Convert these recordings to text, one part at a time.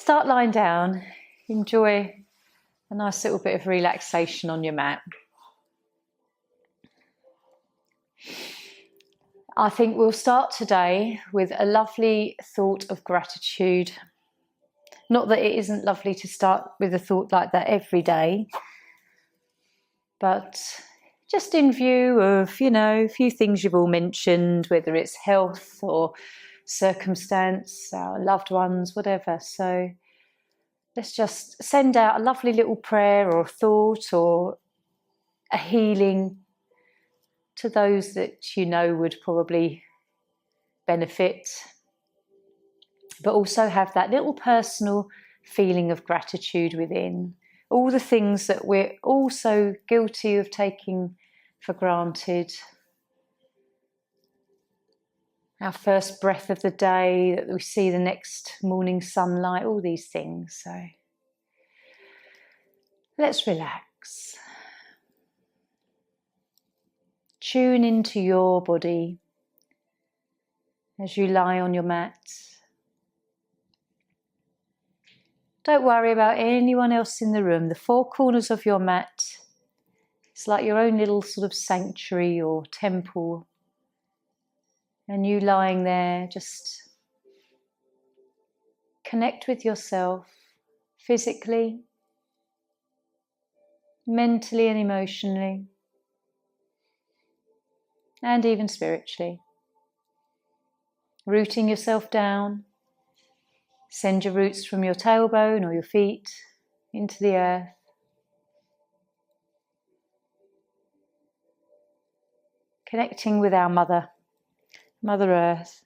start lying down. Enjoy a nice little bit of relaxation on your mat. I think we'll start today with a lovely thought of gratitude. Not that it isn't lovely to start with a thought like that every day, but just in view of, a few things you've all mentioned, whether it's health or circumstance, our loved ones, whatever. So let's just send out a lovely little prayer or thought or a healing to those that would probably benefit, but also have that little personal feeling of gratitude within. All the things that we're all so guilty of taking for granted. Our first breath of the day, that we see the next morning sunlight, all these things. So let's relax. Tune into your body as you lie on your mat. Don't worry about anyone else in the room. The four corners of your mat, it's like your own little sort of sanctuary or temple. And you lying there, just connect with yourself physically, mentally and emotionally, and even spiritually. Rooting yourself down, send your roots from your tailbone or your feet into the earth. Connecting with our Mother Earth.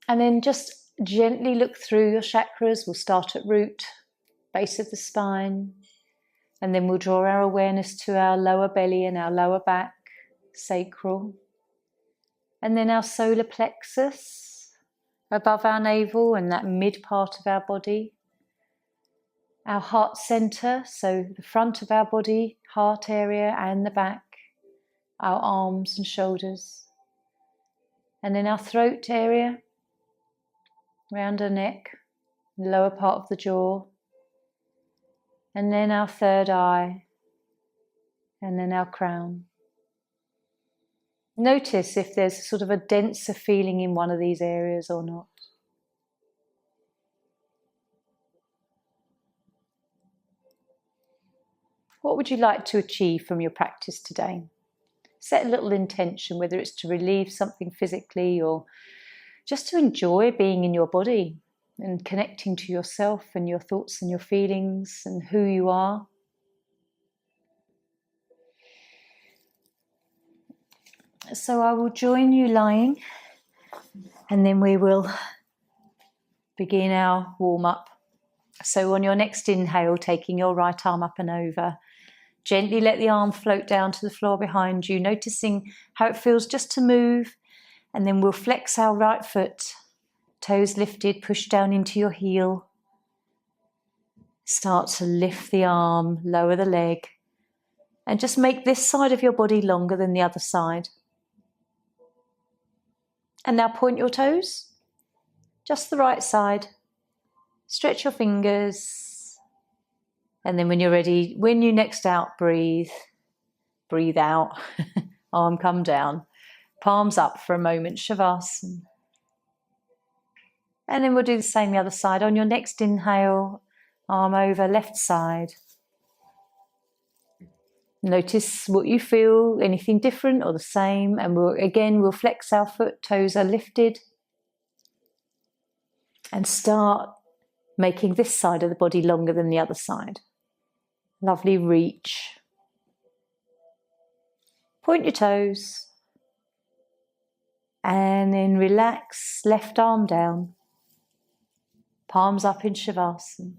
And then just gently look through your chakras. We'll start at root, base of the spine, and then we'll draw our awareness to our lower belly and our lower back, sacral. And then our solar plexus, above our navel and that mid part of our body. Our heart center, so the front of our body, heart area and the back. Our arms and shoulders. And then our throat area, around our neck, the lower part of the jaw. And then our third eye, and then our crown. Notice if there's sort of a denser feeling in one of these areas or not. What would you like to achieve from your practice today? Set a little intention, whether it's to relieve something physically or just to enjoy being in your body and connecting to yourself and your thoughts and your feelings and who you are. So I will join you lying, and then we will begin our warm-up. So on your next inhale, taking your right arm up and over, gently let the arm float down to the floor behind you, noticing how it feels just to move, and then we'll flex our right foot. Toes lifted, push down into your heel. Start to lift the arm, lower the leg, and just make this side of your body longer than the other side. And now point your toes, just the right side. Stretch your fingers. And then when you're ready, when you next out, breathe out, arm come down, palms up for a moment, Shavasana. And then we'll do the same the other side. On your next inhale, arm over, left side. Notice what you feel, anything different or the same. And we'll flex our foot, toes are lifted. And start making this side of the body longer than the other side. Lovely reach. Point your toes. And then relax, left arm down. Palms up in Shavasana.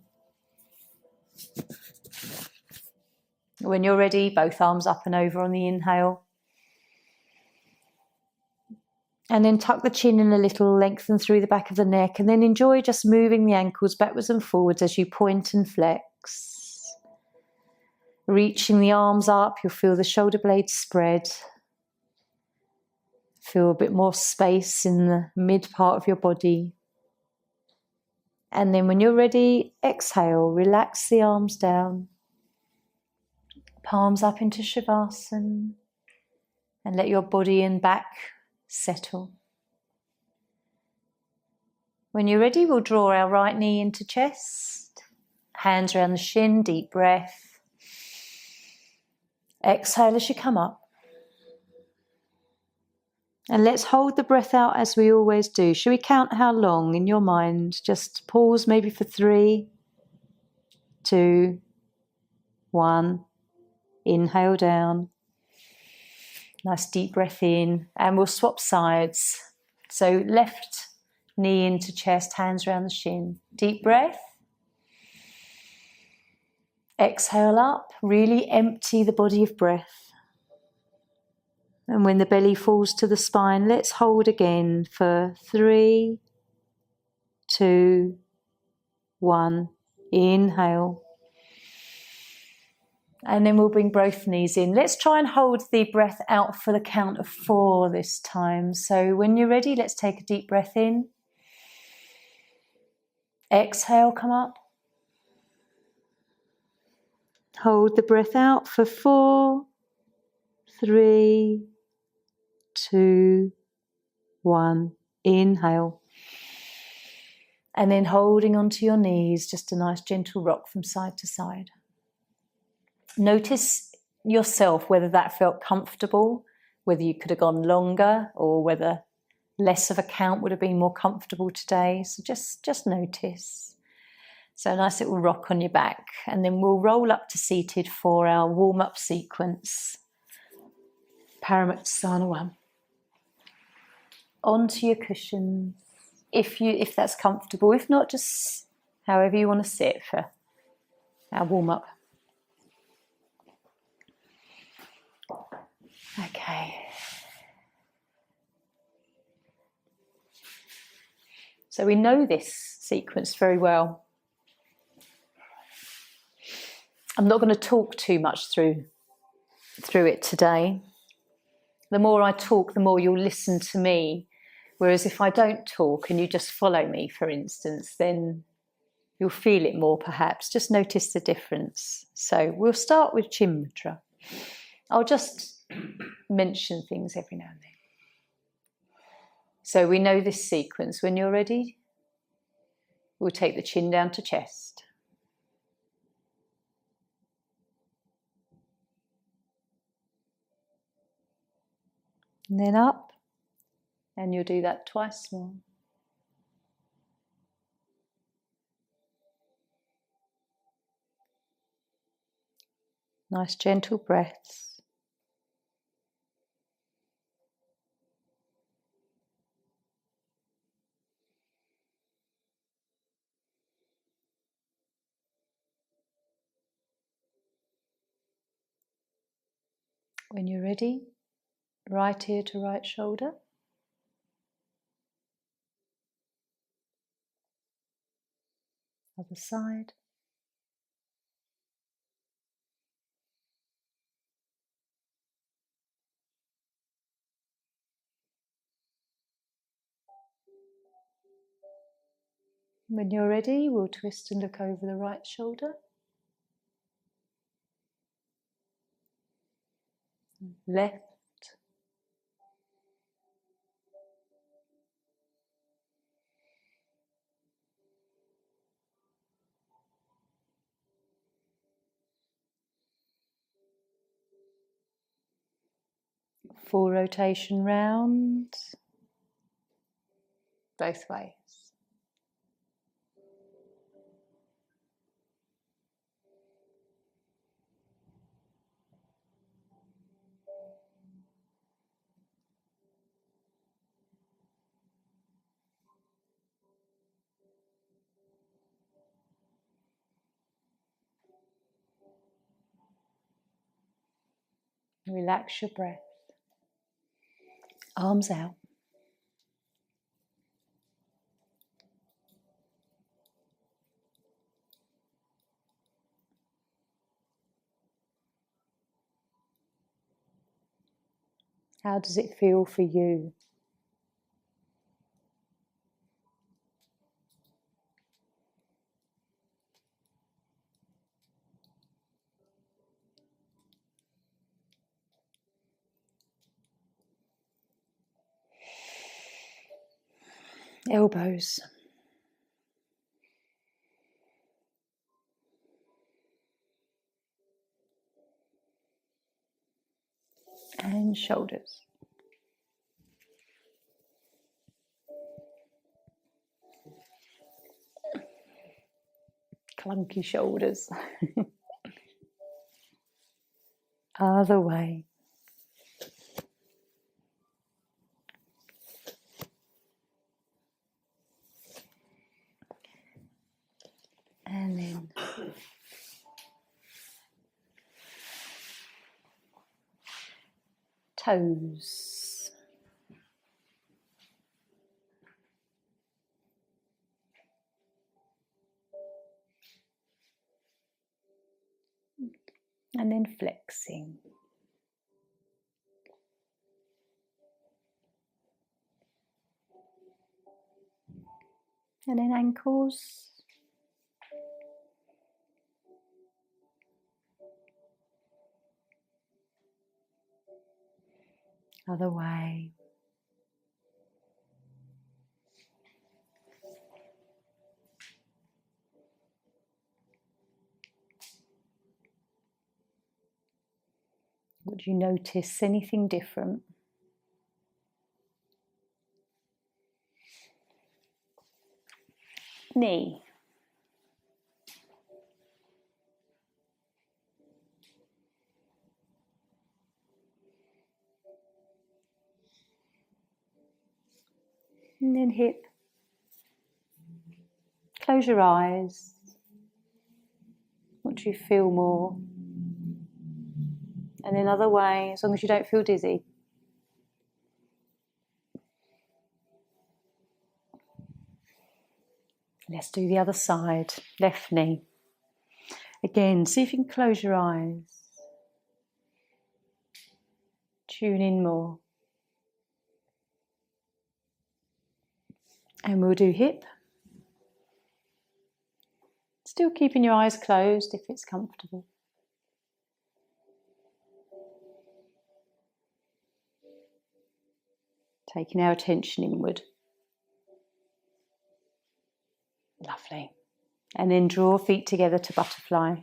When you're ready, both arms up and over on the inhale. And then tuck the chin in a little, lengthen through the back of the neck, and then enjoy just moving the ankles backwards and forwards as you point and flex. Reaching the arms up, you'll feel the shoulder blades spread. Feel a bit more space in the mid part of your body. And then when you're ready, exhale, relax the arms down, palms up into Shavasana, and let your body and back settle. When you're ready, we'll draw our right knee into chest, hands around the shin, deep breath. Exhale as you come up. And let's hold the breath out as we always do. Should we count how long in your mind? Just pause maybe for 3, 2, 1. Inhale down. Nice deep breath in. And we'll swap sides. So left knee into chest, hands around the shin. Deep breath. Exhale up. Really empty the body of breath. And when the belly falls to the spine, let's hold again for 3, 2, 1. Inhale. And then we'll bring both knees in. Let's try and hold the breath out for the count of 4 this time. So when you're ready, let's take a deep breath in. Exhale, come up. Hold the breath out for 4, 3, 2, 1. Inhale. And then holding onto your knees, just a nice gentle rock from side to side. Notice yourself, whether that felt comfortable, whether you could have gone longer, or whether less of a count would have been more comfortable today. So just notice. So a nice little rock on your back. And then we'll roll up to seated for our warm-up sequence. Paramuksana 1. Onto your cushions, if that's comfortable. If not, just however you want to sit for our warm-up. Okay. So we know this sequence very well. I'm not going to talk too much through it today. The more I talk, the more you'll listen to me. Whereas if I don't talk and you just follow me, for instance, then you'll feel it more perhaps. Just notice the difference. So we'll start with Chin Mudra. I'll just mention things every now and then. So we know this sequence. When you're ready, we'll take the chin down to chest. And then up, and you'll do that twice more. Nice gentle breaths. When you're ready, right ear to right shoulder. Other side. When you're ready, we'll twist and look over the right shoulder. Left. Full rotation round. Both ways. Relax your breath. Arms out. How does it feel for you? elbows. And shoulders. Clunky shoulders. Other way. And then toes. And then flexing. And then ankles. Other way. Would you notice anything different? Knee. And then hip. Close your eyes. What do you feel more? And then other way, as long as you don't feel dizzy. Let's do the other side, left knee. Again, see if you can close your eyes. Tune in more. And we'll do hip. Still keeping your eyes closed if it's comfortable. Taking our attention inward. Lovely. And then draw feet together to butterfly.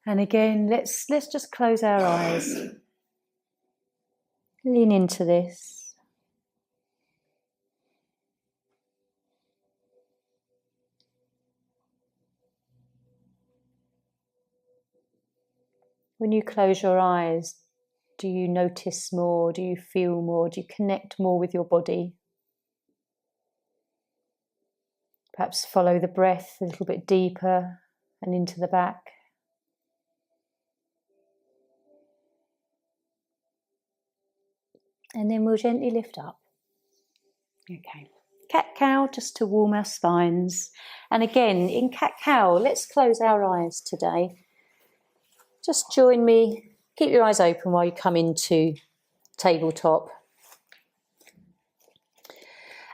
And again, let's just close our eyes. Lean into this. When you close your eyes, do you notice more? Do you feel more? Do you connect more with your body? Perhaps follow the breath a little bit deeper and into the back. And then we'll gently lift up. Okay. Cat-cow, just to warm our spines. And again, in cat-cow, let's close our eyes today. Just join me. Keep your eyes open while you come into tabletop.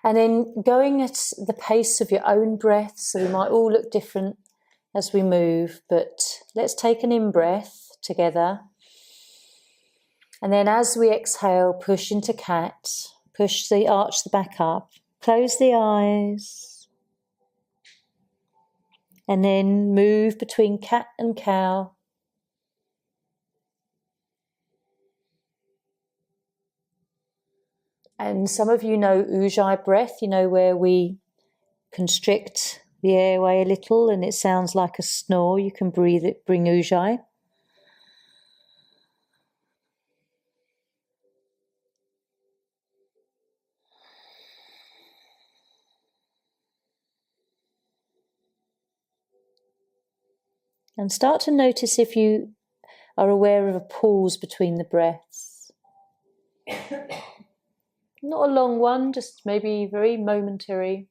And then going at the pace of your own breath, so we might all look different as we move, but let's take an in-breath together. And then as we exhale, push into cat, arch the back up, close the eyes. And then move between cat and cow. And some of you know Ujjayi breath, you know, where we constrict the airway a little and it sounds like a snore. You can breathe it, bring Ujjayi. And start to notice if you are aware of a pause between the breaths. Not a long one, just maybe very momentary.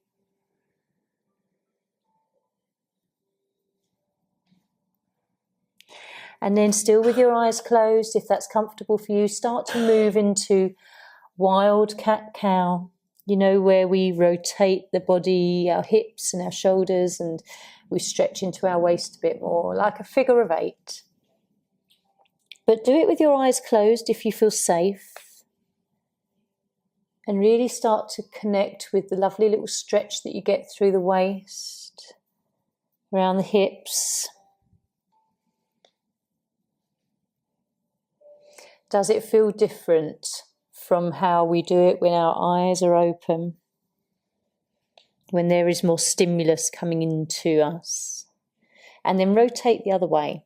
And then still with your eyes closed, if that's comfortable for you, start to move into wild cat-cow. You know, where we rotate the body, our hips and our shoulders, and we stretch into our waist a bit more, like a figure of 8. But do it with your eyes closed if you feel safe. And really start to connect with the lovely little stretch that you get through the waist, around the hips. Does it feel different from how we do it when our eyes are open? When there is more stimulus coming into us? And then rotate the other way.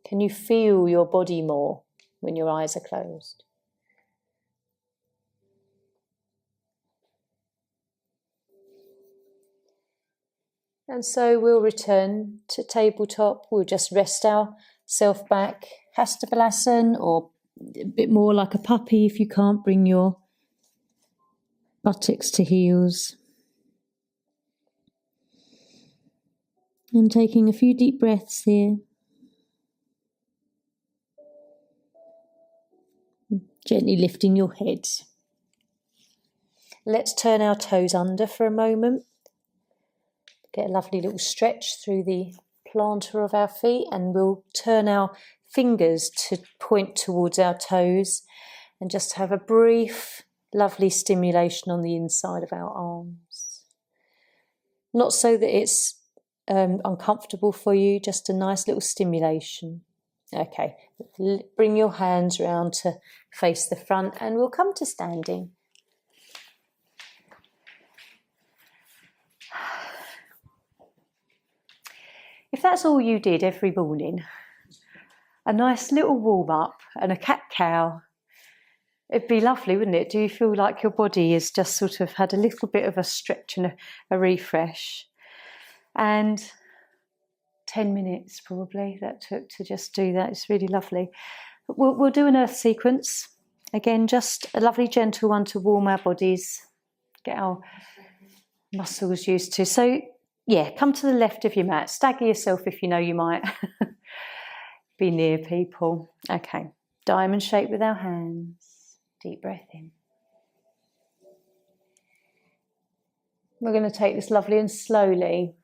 Can you feel your body more when your eyes are closed? And so we'll return to tabletop. We'll just rest ourselves back, Hatha Balasana, or a bit more like a puppy if you can't bring your buttocks to heels. And taking a few deep breaths here. Gently lifting your head. Let's turn our toes under for a moment. Get a lovely little stretch through the plantar of our feet, and we'll turn our fingers to point towards our toes and just have a brief, lovely stimulation on the inside of our arms. Not so that it's uncomfortable for you, just a nice little stimulation. Okay, bring your hands round to face the front and we'll come to standing. If that's all you did every morning, a nice little warm-up and a cat-cow, it'd be lovely, wouldn't it? Do you feel like your body has just sort of had a little bit of a stretch and a refresh? And 10 minutes probably that took to just do that. It's really lovely. We'll do an earth sequence. Again, just a lovely gentle one to warm our bodies, get our muscles used to. So yeah, come to the left of your mat. Stagger yourself if you know you might be near people. Okay, diamond shape with our hands. Deep breath in. We're going to take this lovely and slowly,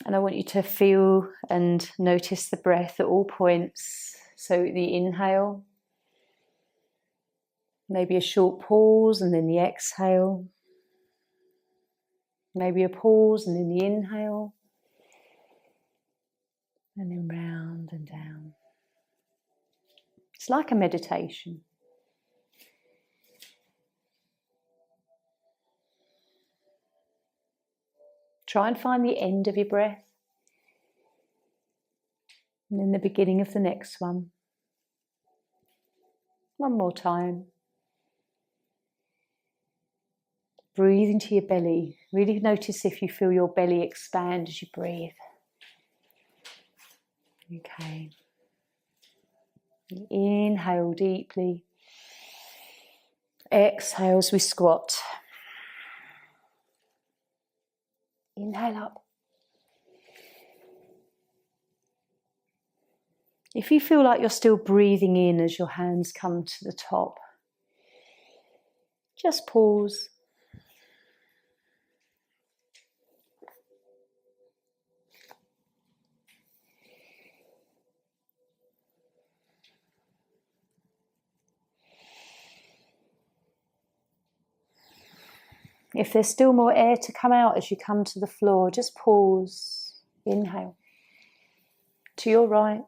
and I want you to feel and notice the breath at all points. So the inhale, maybe a short pause and then the exhale. Maybe a pause and then the inhale. And then round and down. It's like a meditation. Try and find the end of your breath. And then the beginning of the next one. One more time. Breathe into your belly. Really notice if you feel your belly expand as you breathe. Okay. Inhale deeply. Exhale as we squat. Inhale up. If you feel like you're still breathing in as your hands come to the top, just pause. If there's still more air to come out as you come to the floor, just pause. Inhale. To your right.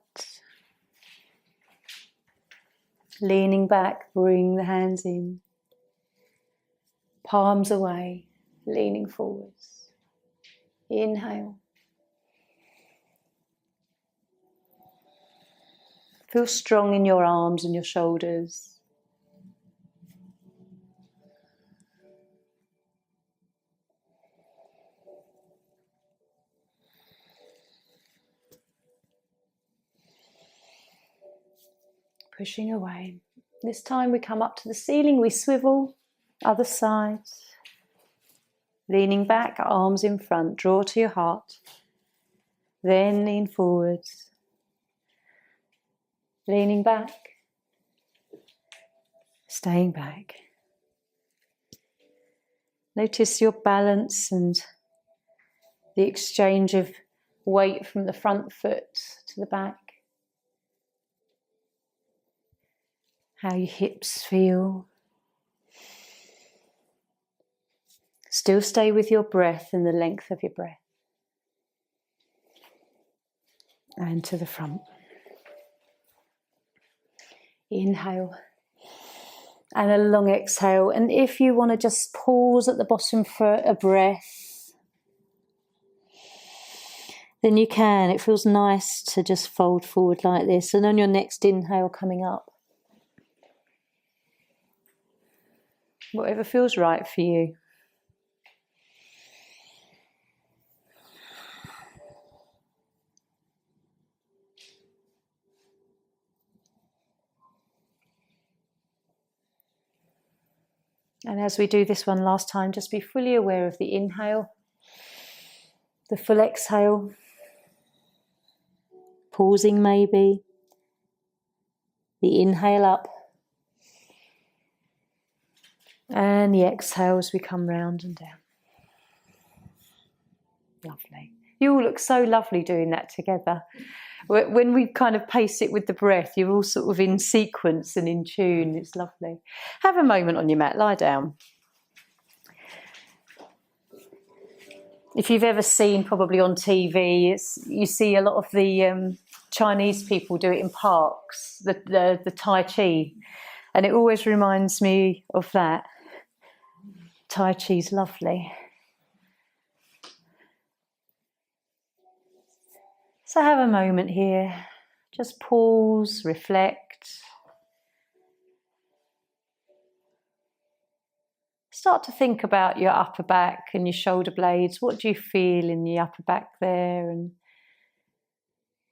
Leaning back, bring the hands in. Palms away, leaning forwards. Inhale. Feel strong in your arms and your shoulders. Pushing away. This time we come up to the ceiling, we swivel, other side. Leaning back, arms in front, draw to your heart. Then lean forwards. Leaning back. Staying back. Notice your balance and the exchange of weight from the front foot to the back. how your hips feel. Still stay with your breath and the length of your breath. And to the front. Inhale. And a long exhale. And if you want to just pause at the bottom for a breath, then you can. It feels nice to just fold forward like this. And on your next inhale coming up, whatever feels right for you. And as we do this one last time, just be fully aware of the inhale, the full exhale, pausing maybe, the inhale up, and the exhale as we come round and down. Lovely. You all look so lovely doing that together. When we kind of pace it with the breath, you're all sort of in sequence and in tune. It's lovely. Have a moment on your mat, lie down. If you've ever seen, probably on TV, you see a lot of the Chinese people do it in parks, the Tai Chi. And it always reminds me of that. Tai Chi's lovely. So have a moment here, just pause, reflect. Start to think about your upper back and your shoulder blades. What do you feel in the upper back there? And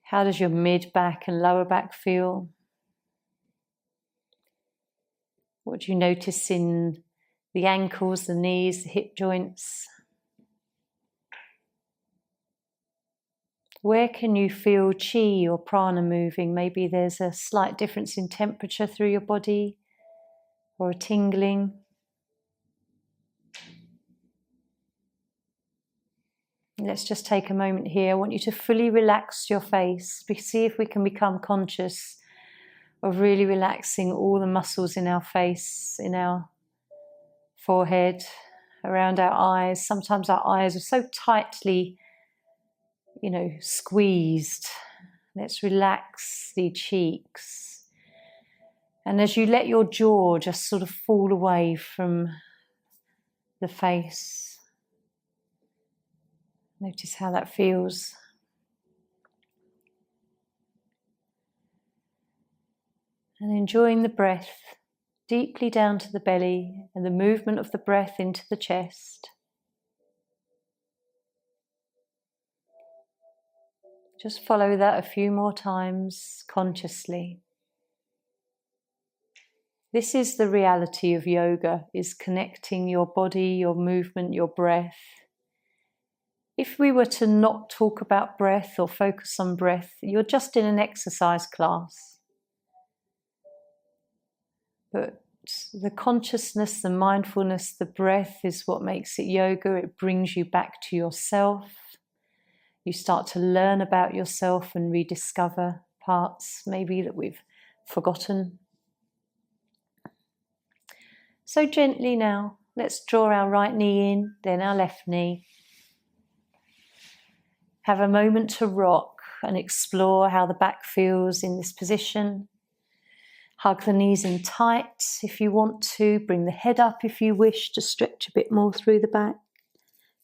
how does your mid back and lower back feel? What do you notice in the ankles, the knees, the hip joints? Where can you feel chi or prana moving? Maybe there's a slight difference in temperature through your body or a tingling. Let's just take a moment here. I want you to fully relax your face. See if we can become conscious of really relaxing all the muscles in our face, in our forehead, around our eyes. Sometimes our eyes are so tightly squeezed. Let's relax the cheeks. And as you let your jaw just sort of fall away from the face, notice how that feels. And enjoying the breath deeply down to the belly and the movement of the breath into the chest. Just follow that a few more times consciously. This is the reality of yoga, is connecting your body, your movement, your breath. If we were to not talk about breath or focus on breath, you're just in an exercise class. But the consciousness, the mindfulness, the breath is what makes it yoga. It brings you back to yourself. You start to learn about yourself and rediscover parts maybe that we've forgotten. So gently now, let's draw our right knee in, then our left knee. Have a moment to rock and explore how the back feels in this position. Hug the knees in tight if you want to. Bring the head up if you wish to stretch a bit more through the back.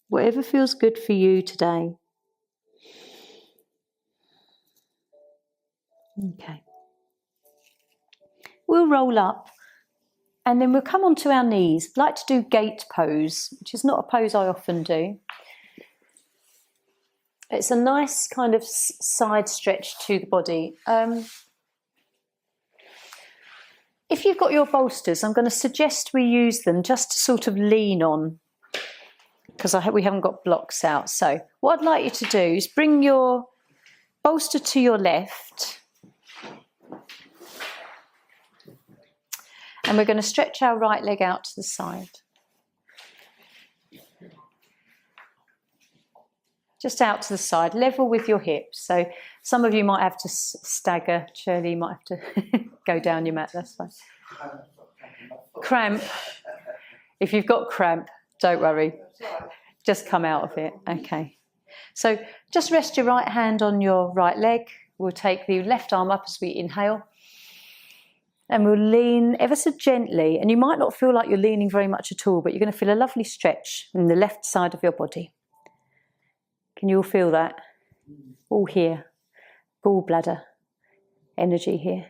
Whatever feels good for you today. Okay. We'll roll up and then we'll come onto our knees. I'd like to do gate pose, which is not a pose I often do. It's a nice kind of side stretch to the body. If you've got your bolsters, I'm going to suggest we use them just to sort of lean on, because we haven't got blocks out. So what I'd like you to do is bring your bolster to your left. And we're going to stretch our right leg out to the side. just out to the side, level with your hips. So some of you might have to stagger. Shirley, you might have to go down your mat, that's fine. Cramp. If you've got cramp, don't worry. Just come out of it. Okay. So just rest your right hand on your right leg. We'll take the left arm up as we inhale. And we'll lean ever so gently. And you might not feel like you're leaning very much at all, but you're going to feel a lovely stretch in the left side of your body. Can you all feel that? All here. Gallbladder energy here.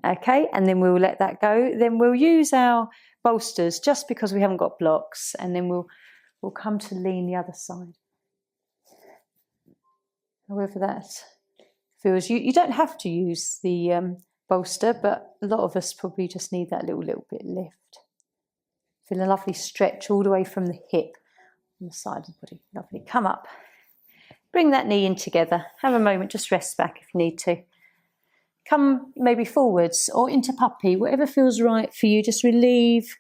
Okay, and then we'll let that go. Then we'll use our bolsters just because we haven't got blocks, and then we'll come to lean the other side. However that feels. You don't have to use the bolster, but a lot of us probably just need that little bit lift. Feel a lovely stretch all the way from the hip on the side of the body. Lovely. Come up. Bring that knee in together. Have a moment, just rest back if you need to. Come maybe forwards or into puppy, whatever feels right for you. Just relieve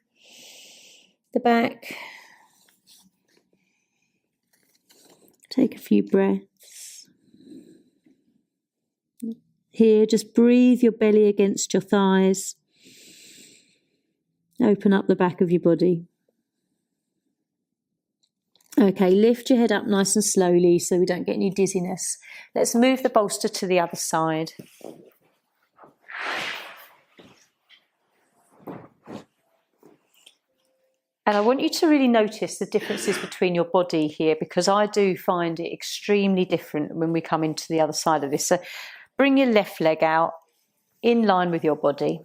the back. Take a few breaths. Here, just breathe your belly against your thighs. Open up the back of your body. Okay, lift your head up nice and slowly so we don't get any dizziness. Let's move the bolster to the other side. And I want you to really notice the differences between your body here, because I do find it extremely different when we come into the other side of this. So bring your left leg out in line with your body.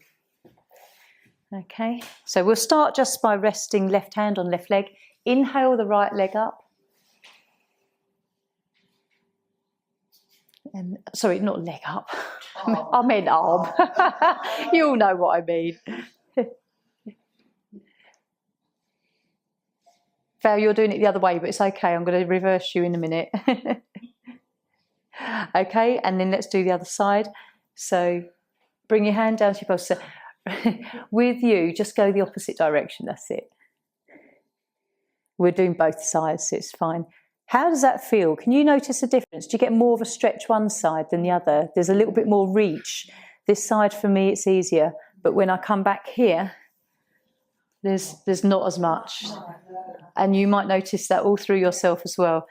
Okay, so we'll start just by resting left hand on left leg. Inhale the right leg up. And sorry, not leg up. I meant arm. You all know what I mean. Val, you're doing it the other way, but it's okay. I'm going to reverse you in a minute. Okay, and then let's do the other side. So bring your hand down to your bolster. With you, just go the opposite direction. That's it. We're doing both sides, so it's fine. How does that feel? Can you notice a difference? Do you get more of a stretch one side than the other? There's a little bit more reach. This side for me, it's easier. But when I come back here, there's not as much. And you might notice that all through yourself as well,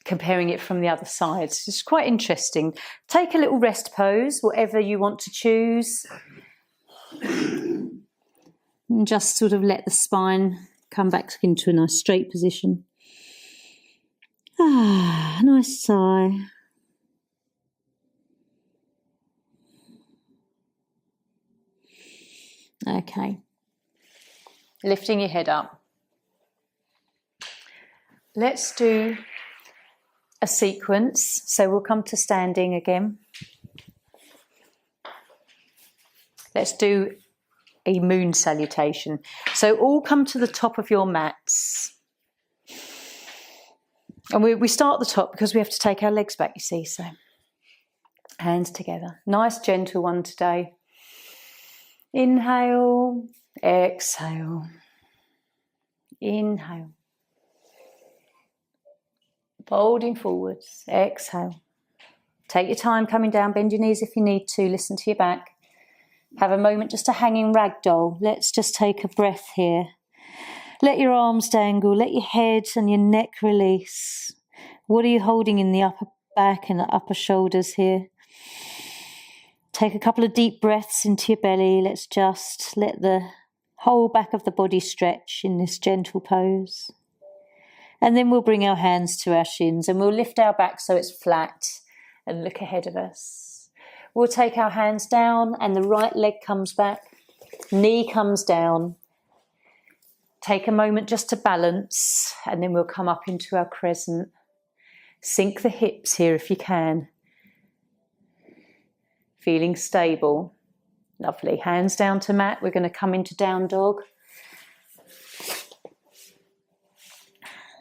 comparing it from the other side. So it's quite interesting. Take a little rest pose, whatever you want to choose. And just sort of let the spine come back into a nice straight position. Ah, nice sigh. Okay. Lifting your head up. Let's do a sequence. So we'll come to standing again. Let's do a moon salutation. So all come to the top of your mats. And we start at the top because we have to take our legs back, you see. So hands together. Nice gentle one today. Inhale, exhale. Inhale. Folding forwards, exhale. Take your time coming down, bend your knees if you need to, listen to your back. Have a moment just a hanging ragdoll. Let's just take a breath here. Let your arms dangle, let your head and your neck release. What are you holding in the upper back and the upper shoulders here? Take a couple of deep breaths into your belly. Let's just let the whole back of the body stretch in this gentle pose. And then we'll bring our hands to our shins and we'll lift our back so it's flat and look ahead of us. We'll take our hands down and the right leg comes back, knee comes down. Take a moment just to balance and then we'll come up into our crescent. Sink the hips here if you can. Feeling stable. Lovely. Hands down to mat. We're going to come into down dog.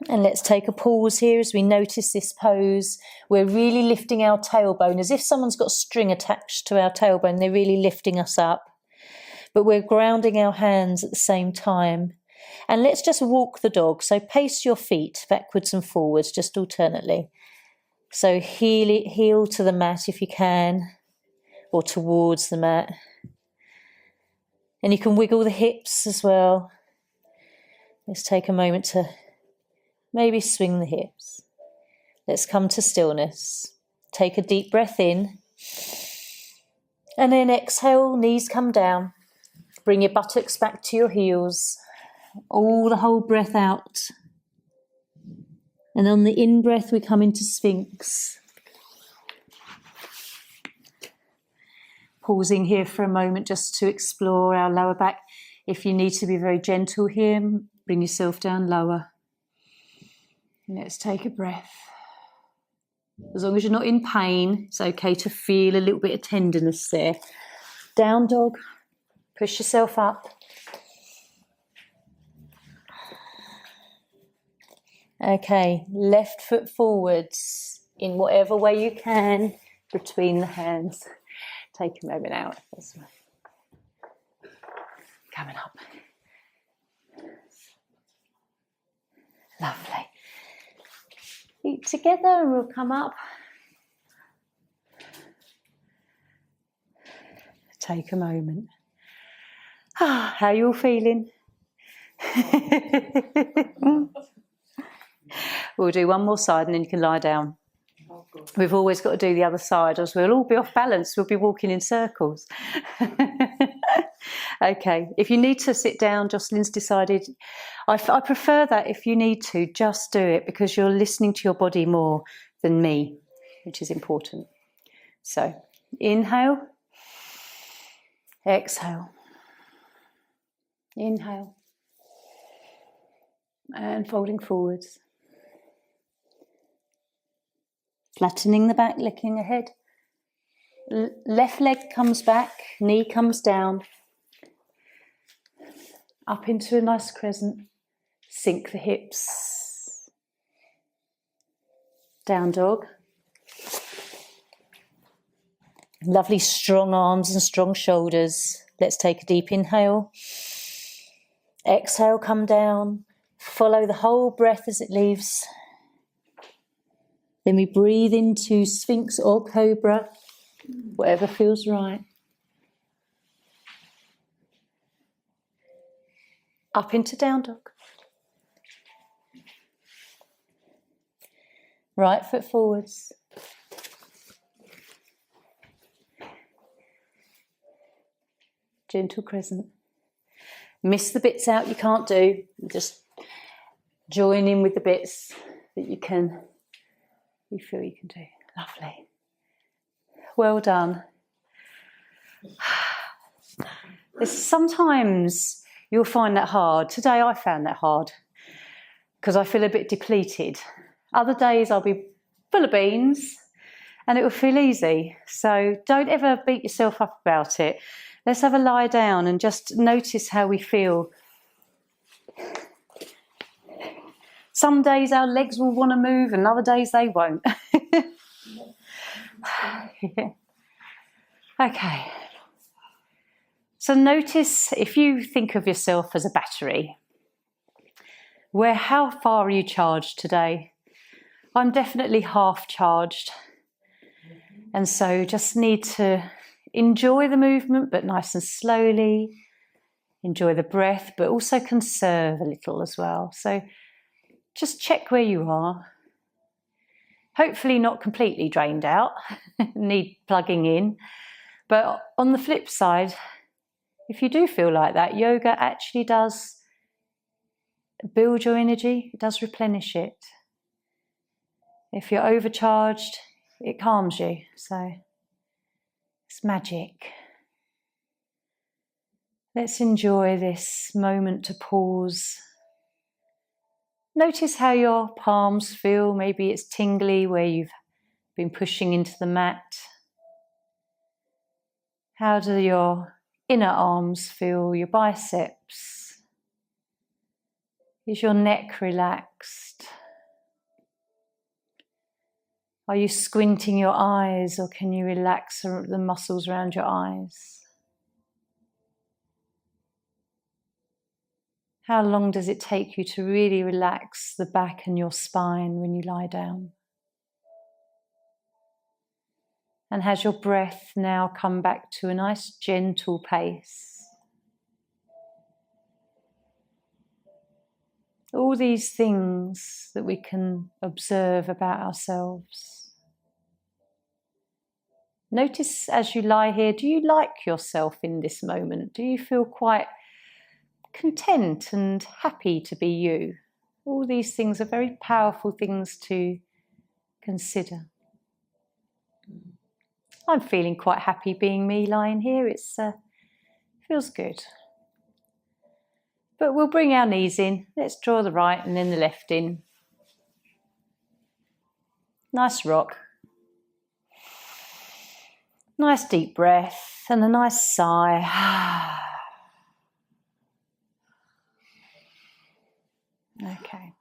And let's take a pause here as we notice this pose. We're really lifting our tailbone as if someone's got string attached to our tailbone. They're really lifting us up. But we're grounding our hands at the same time. And let's just walk the dog. So pace your feet backwards and forwards, just alternately. So heel to the mat if you can, or towards the mat. And you can wiggle the hips as well. Let's take a moment to maybe swing the hips. Let's come to stillness. Take a deep breath in. And then exhale, knees come down. Bring your buttocks back to your heels. All the whole breath out. And on the in-breath, we come into Sphinx. Pausing here for a moment just to explore our lower back. If you need to be very gentle here, bring yourself down lower. And let's take a breath. As long as you're not in pain, it's okay to feel a little bit of tenderness there. Down dog. Push yourself up. Okay, left foot forwards in whatever way you can between the hands. Take a moment out this way. Coming up. Lovely. Feet together and we'll come up. Take a moment. How are you all feeling? We'll do one more side and then you can lie down. We've always got to do the other side, or we'll all be off balance. We'll be walking in circles. Okay, if you need to sit down, Jocelyn's decided. I prefer that if you need to, just do it because you're listening to your body more than me, which is important. So, inhale, exhale, inhale, and folding forwards. Flattening the back, looking ahead. Left leg comes back, knee comes down. Up into a nice crescent. Sink the hips. Down dog. Lovely strong arms and strong shoulders. Let's take a deep inhale. Exhale, come down. Follow the whole breath as it leaves. Then we breathe into Sphinx or Cobra, whatever feels right. Up into Down Dog. Right foot forwards. Gentle crescent. Miss the bits out you can't do. Just join in with the bits that you feel you can do. Lovely. Well done. Sometimes you'll find that hard. Today I found that hard because I feel a bit depleted. Other days I'll be full of beans and it will feel easy. So don't ever beat yourself up about it. Let's have a lie down and just notice how we feel. Some days our legs will want to move and other days they won't. Yeah. Okay. So notice if you think of yourself as a battery, how far are you charged today? I'm definitely half charged. And so just need to enjoy the movement, but nice and slowly. Enjoy the breath, but also conserve a little as well. So just check where you are. Hopefully not completely drained out, need plugging in. But on the flip side, if you do feel like that, yoga actually does build your energy, it does replenish it. If you're overcharged, it calms you. So it's magic. Let's enjoy this moment to pause. Notice how your palms feel. Maybe it's tingly where you've been pushing into the mat. How do your inner arms feel, your biceps? Is your neck relaxed? Are you squinting your eyes or can you relax the muscles around your eyes? How long does it take you to really relax the back and your spine when you lie down? And has your breath now come back to a nice gentle pace? All these things that we can observe about ourselves. Notice as you lie here, do you like yourself in this moment? Do you feel quite content and happy to be you? All these things are very powerful things to consider. I'm feeling quite happy being me lying here. It feels good. But we'll bring our knees in. Let's draw the right and then the left in. Nice rock. Nice deep breath and a nice sigh. Okay.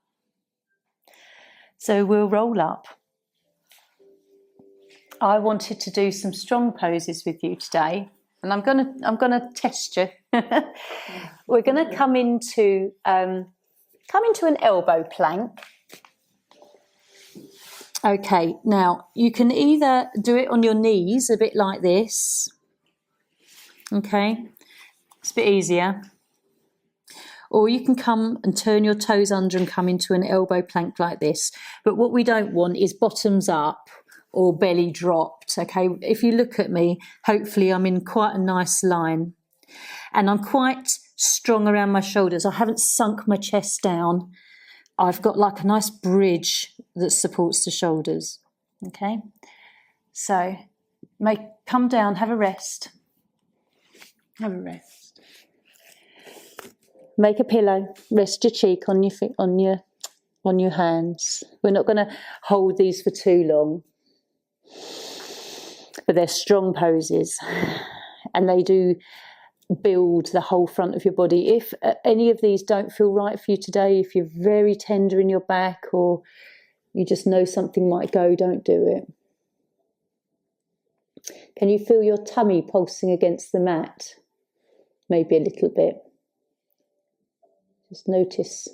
So we'll roll up. I wanted to do some strong poses with you today, and I'm gonna test you. We're gonna come into an elbow plank. Okay, now you can either do it on your knees, a bit like this. Okay, it's a bit easier. Or you can come and turn your toes under and come into an elbow plank like this. But what we don't want is bottoms up or belly dropped, okay? If you look at me, hopefully I'm in quite a nice line. And I'm quite strong around my shoulders. I haven't sunk my chest down. I've got like a nice bridge that supports the shoulders, okay? So come down, have a rest. Have a rest. Make a pillow, rest your cheek on your hands. We're not going to hold these for too long. But they're strong poses and they do build the whole front of your body. If any of these don't feel right for you today, if you're very tender in your back or you just know something might go, don't do it. Can you feel your tummy pulsing against the mat? Maybe a little bit. Just notice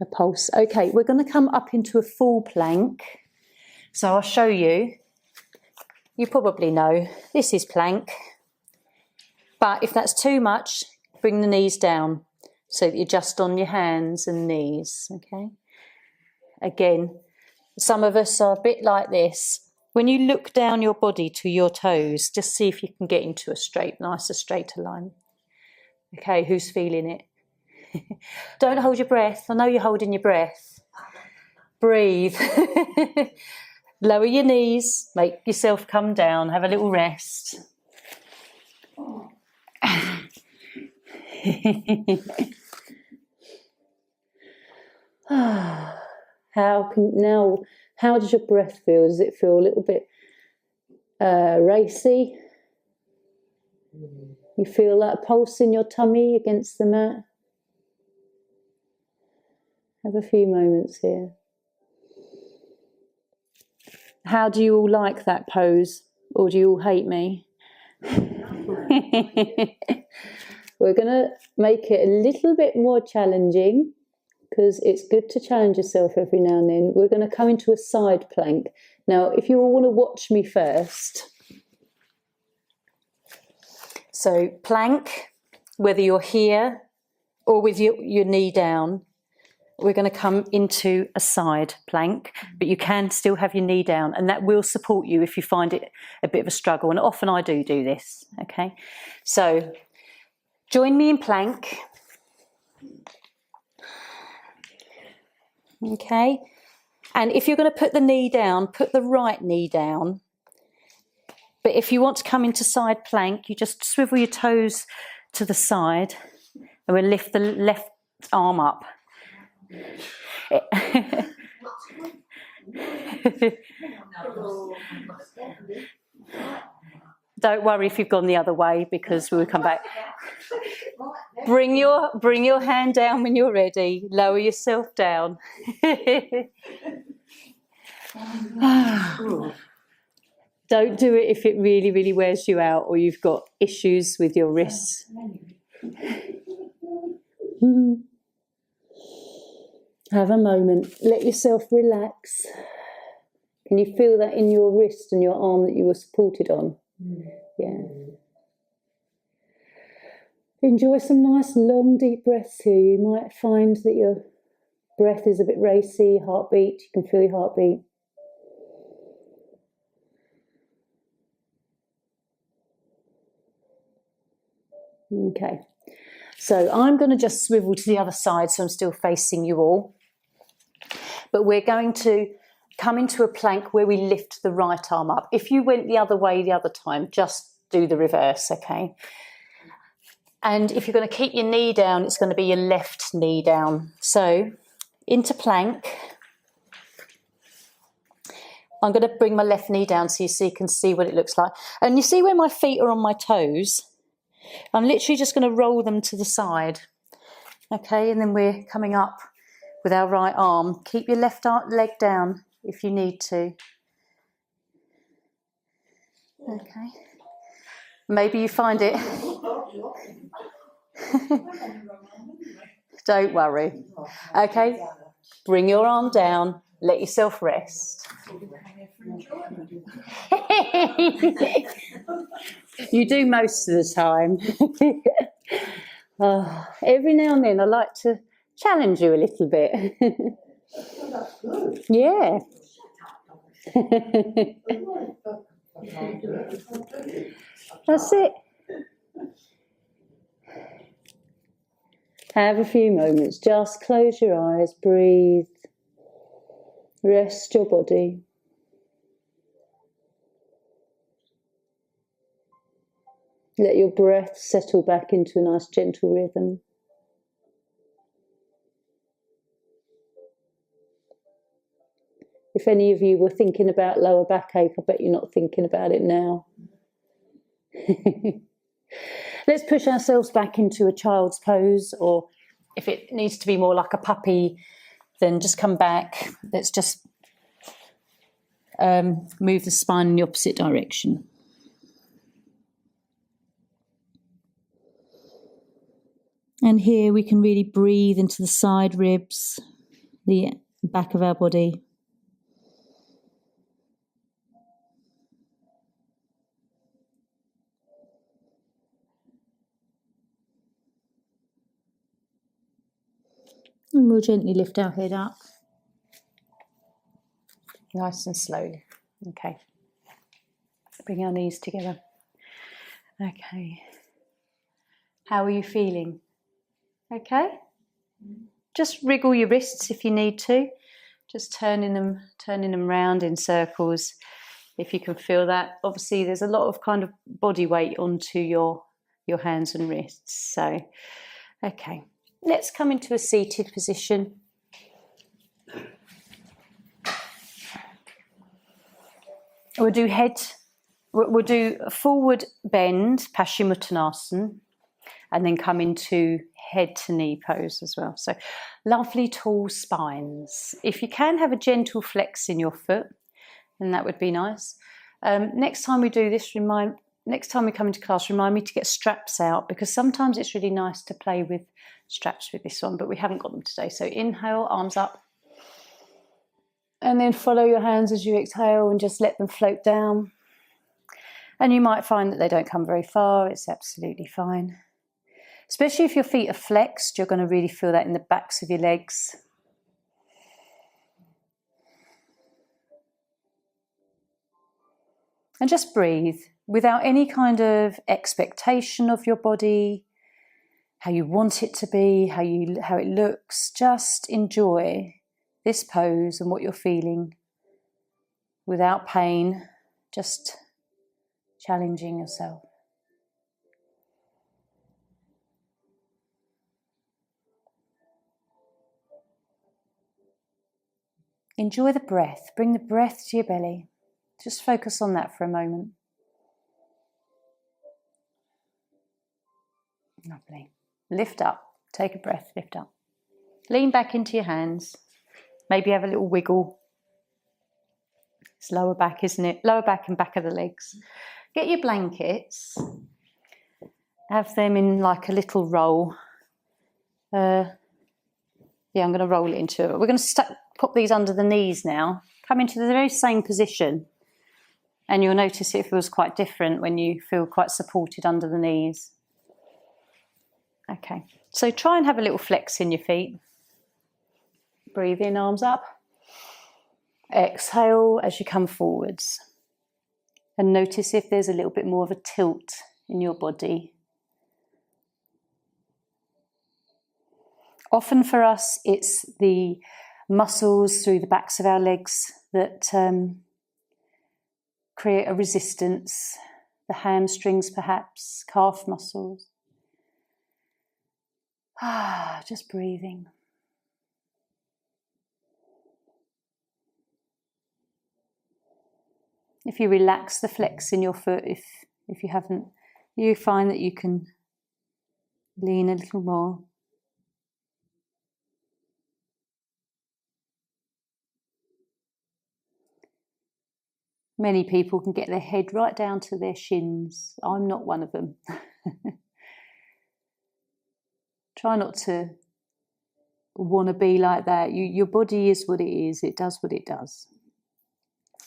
a pulse. Okay, we're going to come up into a full plank. So I'll show you. You probably know this is plank. But if that's too much, bring the knees down so that you're just on your hands and knees, okay? Again, some of us are a bit like this. When you look down your body to your toes, just see if you can get into a nicer, straighter line. Okay, who's feeling it? Don't hold your breath. I know you're holding your breath. Breathe. Lower your knees, make yourself come down, have a little rest. How does your breath feel? Does it feel a little bit racy? You feel that pulse in your tummy against the mat? Have a few moments here. How do you all like that pose? Or do you all hate me? We're going to make it a little bit more challenging because it's good to challenge yourself every now and then. We're going to come into a side plank. Now, if you all want to watch me first. So plank, whether you're here or with your knee down, we're going to come into a side plank, but you can still have your knee down, and that will support you if you find it a bit of a struggle. And often I do this, okay? So join me in plank. Okay? And if you're going to put the knee down, put the right knee down. But if you want to come into side plank, you just swivel your toes to the side and we'll lift the left arm up. Don't worry if you've gone the other way because we'll come back. Bring your hand down when you're ready. Lower yourself down. Don't do it if it really, really wears you out or you've got issues with your wrists. Have a moment. Let yourself relax. Can you feel that in your wrist and your arm that you were supported on? Yeah. Enjoy some nice long deep breaths here. You might find that your breath is a bit racy, heartbeat. You can feel your heartbeat. Okay. So I'm going to just swivel to the other side so I'm still facing you all. But we're going to come into a plank where we lift the right arm up. If you went the other way the other time, just do the reverse, okay? And if you're going to keep your knee down, it's going to be your left knee down. So into plank. I'm going to bring my left knee down so you can see what it looks like. And you see where my feet are on my toes? I'm literally just going to roll them to the side. Okay, and then we're coming up with our right arm. Keep your left leg down if you need to. Okay. Maybe you find it. Don't worry. Okay, bring your arm down. Let yourself rest. You do most of the time. Every now and then I like to challenge you a little bit. Yeah. That's it. Have a few moments. Just close your eyes, breathe, rest your body. Let your breath settle back into a nice gentle rhythm. If any of you were thinking about lower backache, I bet you're not thinking about it now. Let's push ourselves back into a child's pose, or if it needs to be more like a puppy, then just come back. Let's just move the spine in the opposite direction. And here we can really breathe into the side ribs, the back of our body. And we'll gently lift our head up. Nice and slowly. Okay. Bring our knees together. Okay. How are you feeling? Okay? Just wriggle your wrists if you need to. Just turning them round in circles if you can feel that. Obviously there's a lot of kind of body weight onto your hands and wrists. So, okay. Let's come into a seated position. We'll do a forward bend, Paschimottanasana, and then come into head to knee pose as well. So lovely tall spines. If you can have a gentle flex in your foot, then that would be nice. Next time we do this, next time we come into class, remind me to get straps out, because sometimes it's really nice to play with straps with this one, but we haven't got them today. So inhale, arms up. And then follow your hands as you exhale and just let them float down. And you might find that they don't come very far. It's absolutely fine. Especially if your feet are flexed, you're going to really feel that in the backs of your legs. And just breathe without any kind of expectation of your body, how you want it to be, how it looks. Just enjoy this pose and what you're feeling without pain, just challenging yourself. Enjoy the breath. Bring the breath to your belly. Just focus on that for a moment. Lovely. Lift up. Take a breath. Lift up. Lean back into your hands. Maybe have a little wiggle. It's lower back, isn't it? Lower back and back of the legs. Get your blankets. Have them in like a little roll. Yeah, I'm going to roll it into it. We're going to pop these under the knees now. Come into the very same position. And you'll notice it feels quite different when you feel quite supported under the knees. Okay, so try and have a little flex in your feet. Breathe in, arms up. Exhale as you come forwards. And notice if there's a little bit more of a tilt in your body. Often for us, it's the muscles through the backs of our legs that create a resistance. The hamstrings perhaps, calf muscles. Just breathing. If you relax the flex in your foot, if you haven't, you find that you can lean a little more. Many people can get their head right down to their shins. I'm not one of them. Try not to want to be like that. Your body is what it is. It does what it does.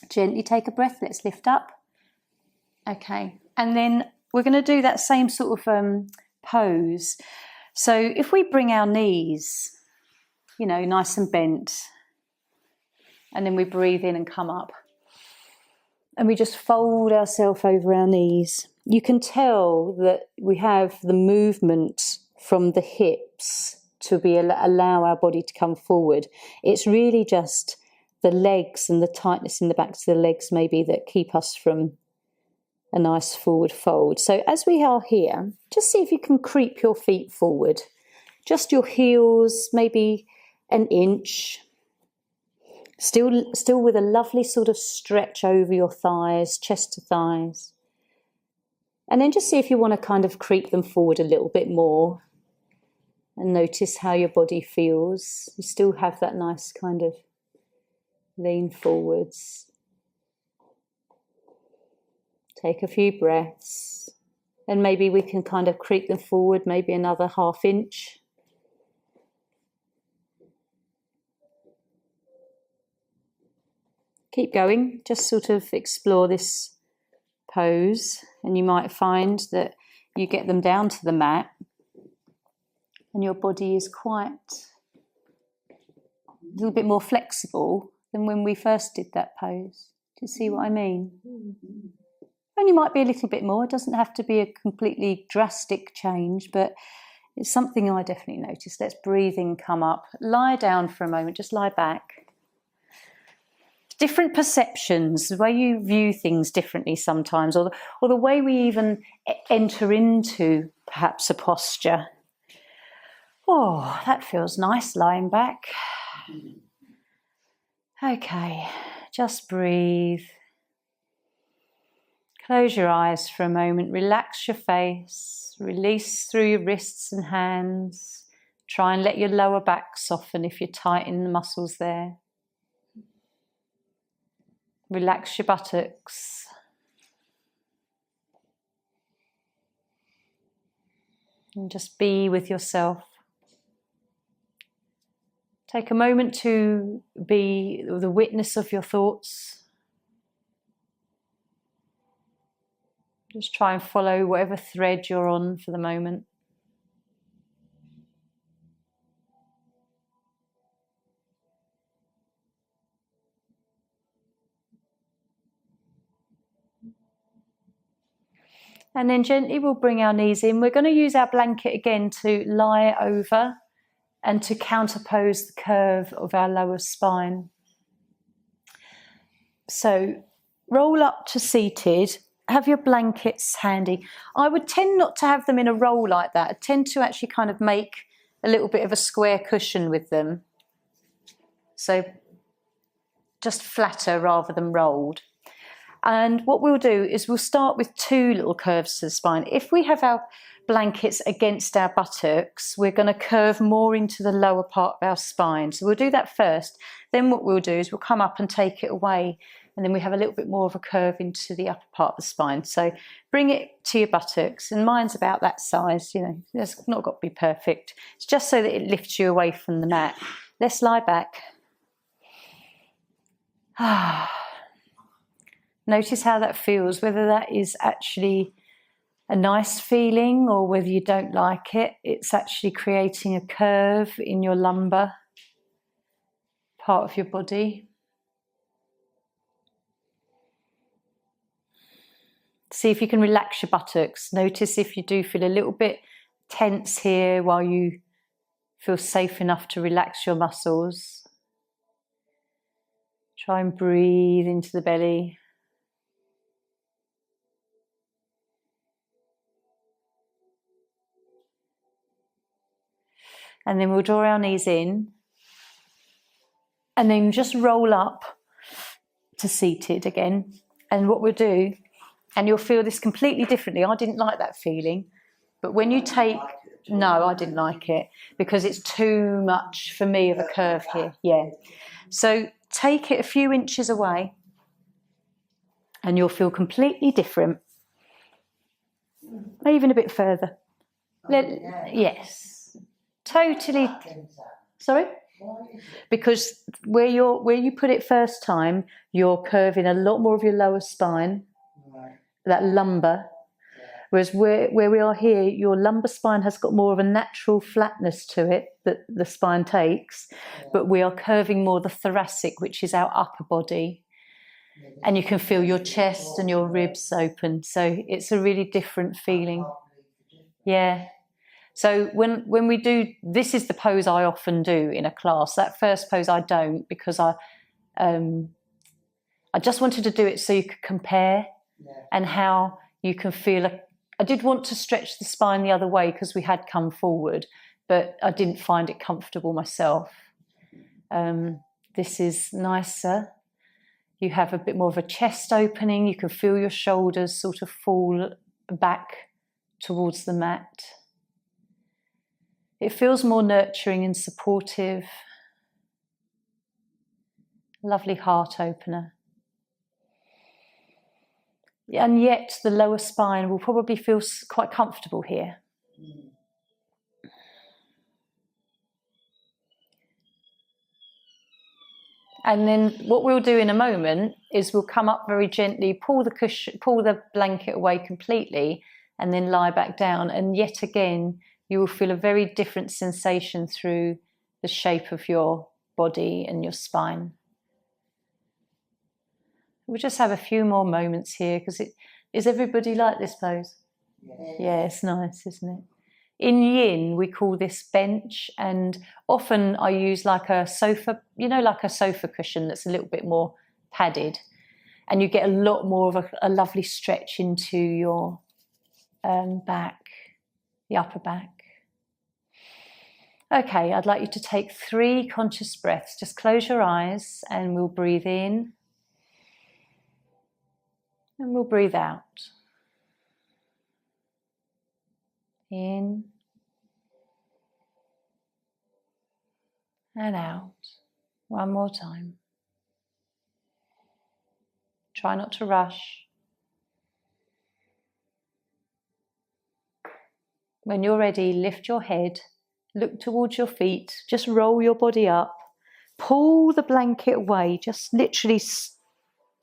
Gently take a breath. Let's lift up. Okay. And then we're going to do that same sort of pose. So if we bring our knees, nice and bent, and then we breathe in and come up. And we just fold ourselves over our knees. You can tell that we have the movement from the hips to allow our body to come forward. It's really just the legs and the tightness in the backs of the legs maybe that keep us from a nice forward fold. So as we are here, just see if you can creep your feet forward. Just your heels, maybe an inch. Still with a lovely sort of stretch over your thighs, chest to thighs. And then just see if you want to kind of creep them forward a little bit more. And notice how your body feels. You still have that nice kind of lean forwards. Take a few breaths. And maybe we can kind of creep them forward, maybe another ½ inch. Keep going, just sort of explore this pose, and you might find that you get them down to the mat and your body is quite a little bit more flexible than when we first did that pose. Do you see what I mean? Only might be a little bit more. It doesn't have to be a completely drastic change, but it's something I definitely noticed. Let's breathing come up. Lie down for a moment, just lie back. Different perceptions, the way you view things differently sometimes, or the way we even enter into perhaps a posture. Oh, that feels nice lying back. Okay, just breathe. Close your eyes for a moment, relax your face, release through your wrists and hands. Try and let your lower back soften if you tighten the muscles there. Relax your buttocks. And just be with yourself. Take a moment to be the witness of your thoughts. Just try and follow whatever thread you're on for the moment. And then gently we'll bring our knees in. We're going to use our blanket again to lie over and to counterpose the curve of our lower spine. So roll up to seated. Have your blankets handy. I would tend not to have them in a roll like that. I tend to actually kind of make a little bit of a square cushion with them. So just flatter rather than rolled. And what we'll do is we'll start with 2 little curves to the spine. If we have our blankets against our buttocks, we're going to curve more into the lower part of our spine. So we'll do that first. Then what we'll do is we'll come up and take it away and then we have a little bit more of a curve into the upper part of the spine. So bring it to your buttocks, and mine's about that size, you know, it's not got to be perfect. It's just so that it lifts you away from the mat. Let's lie back. Notice how that feels, whether that is actually a nice feeling or whether you don't like it. It's actually creating a curve in your lumbar part of your body. See if you can relax your buttocks. Notice if you do feel a little bit tense here while you feel safe enough to relax your muscles. Try and breathe into the belly. And then we'll draw our knees in. And then just roll up to seated again. And what we'll do, and you'll feel this completely differently. I didn't like that feeling. But when you take, no, I didn't like it because it's too much for me of a curve here. Yeah. So take it a few inches away and you'll feel completely different. Even a bit further. Yes. Totally. Sorry? Because where you put it first time, you're curving a lot more of your lower spine, that lumbar. Whereas where we are here, your lumbar spine has got more of a natural flatness to it that the spine takes, but we are curving more the thoracic, which is our upper body. And you can feel your chest and your ribs open. So it's a really different feeling. Yeah. So when we do, this is the pose I often do in a class. That first pose I don't, because I just wanted to do it so you could compare and how you can feel. I did want to stretch the spine the other way because we had come forward, but I didn't find it comfortable myself. This is nicer. You have a bit more of a chest opening. You can feel your shoulders sort of fall back towards the mat. It feels more nurturing and supportive. Lovely heart opener. And yet the lower spine will probably feel quite comfortable here. And then what we'll do in a moment is we'll come up very gently, pull the blanket away completely, and then lie back down. And yet again, you will feel a very different sensation through the shape of your body and your spine. We'll just have a few more moments here because is everybody like this pose? Yeah, it's nice, isn't it? In yin, we call this bench, and often I use like a sofa, like a sofa cushion that's a little bit more padded, and you get a lot more of a lovely stretch into your back, the upper back. Okay, I'd like you to take 3 conscious breaths. Just close your eyes and we'll breathe in and we'll breathe out. In and out. One more time. Try not to rush. When you're ready, lift your head, look towards your feet, just roll your body up, pull the blanket away, just literally